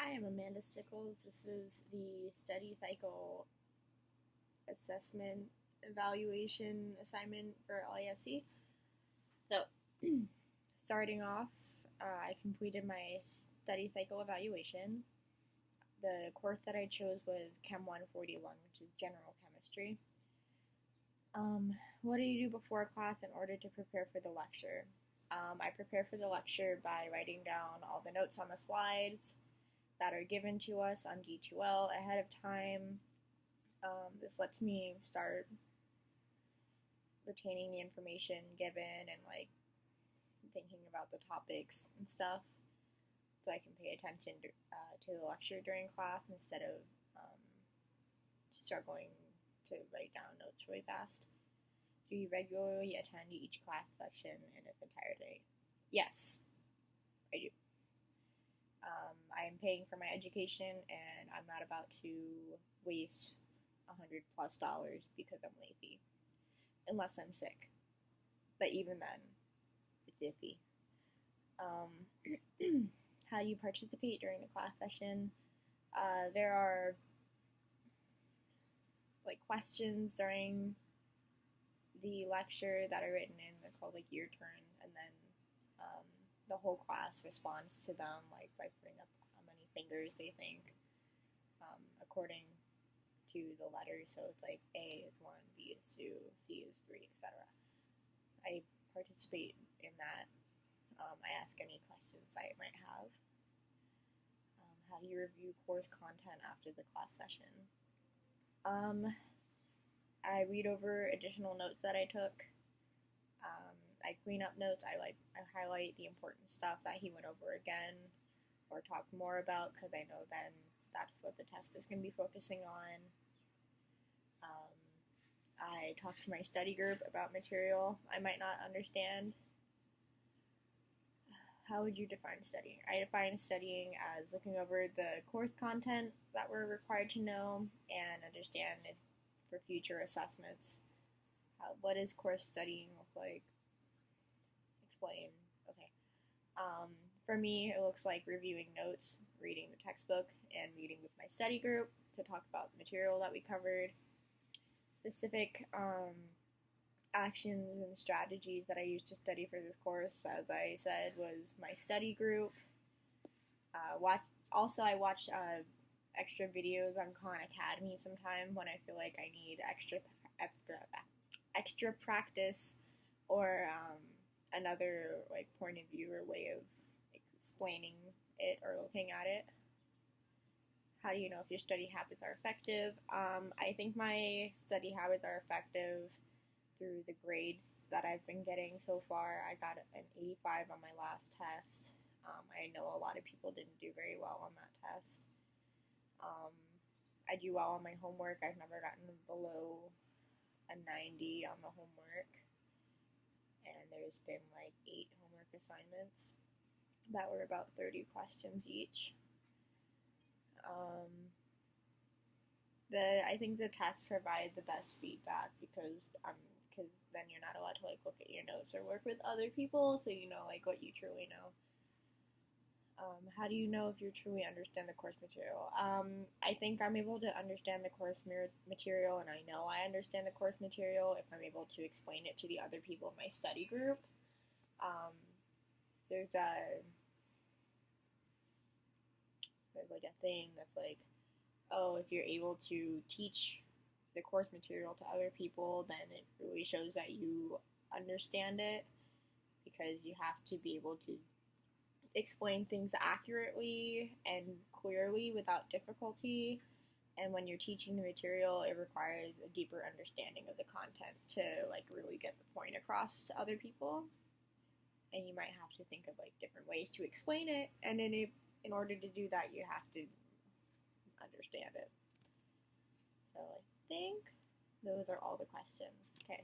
Hi, I'm Amanda Stickles. This is the study cycle assessment evaluation assignment for LASC. So, starting off, I completed my study cycle evaluation. The course that I chose was Chem 141, which is general chemistry. What do you do before class in order to prepare for the lecture? I prepare for the lecture by writing down all the notes on the slides that are given to us on D2L ahead of time. This lets me start retaining the information given and thinking about the topics and stuff, so I can pay attention to the lecture during class instead of struggling to write down notes really fast. Do you regularly attend each class session in its entirety? Yes, I do. I am paying for my education, and I'm not about to waste $100+ because I'm lazy, unless I'm sick. But even then, it's iffy. How do you participate during the class session? There are questions during the lecture that are written in. They're called your turn, and then the whole class responds to them by putting up how many fingers they think according to the letters. So it's A is 1, B is 2, C is 3, etc. I participate in that. I ask any questions I might have. How do you review course content after the class session? I read over additional notes that I took. I clean up notes. I highlight the important stuff that he went over again or talk more about, because I know then that's what the test is going to be focusing on. I talk to my study group about material I might not understand. How would you define studying? I define studying as looking over the course content that we're required to know and understand it for future assessments. What does course studying look like? Explain. Okay. For me, it looks like reviewing notes, reading the textbook, and meeting with my study group to talk about the material that we covered. Specific actions and strategies that I used to study for this course, as I said, was my study group. I watch extra videos on Khan Academy sometime when I feel like I need extra practice, or another point of view or way of explaining it or looking at it. How do you know if your study habits are effective? I think my study habits are effective through the grades that I've been getting so far. I got an 85 on my last test. I know a lot of people didn't do very well on that test. I do well on my homework. I've never gotten below a 90 on the homework. And there's been 8 homework assignments that were about 30 questions each. I think the tests provide the best feedback because then you're not allowed to look at your notes or work with other people, so you know what you truly know. How do you know if you truly understand the course material? I think I'm able to understand the course material, and I know I understand the course material if I'm able to explain it to the other people in my study group. There's a thing that's if you're able to teach the course material to other people, then it really shows that you understand it, because you have to be able to explain things accurately and clearly without difficulty. And when you're teaching the material, it requires a deeper understanding of the content to really get the point across to other people. And you might have to think of different ways to explain it, and then in order to do that, you have to understand it. So I think those are all the questions. Okay.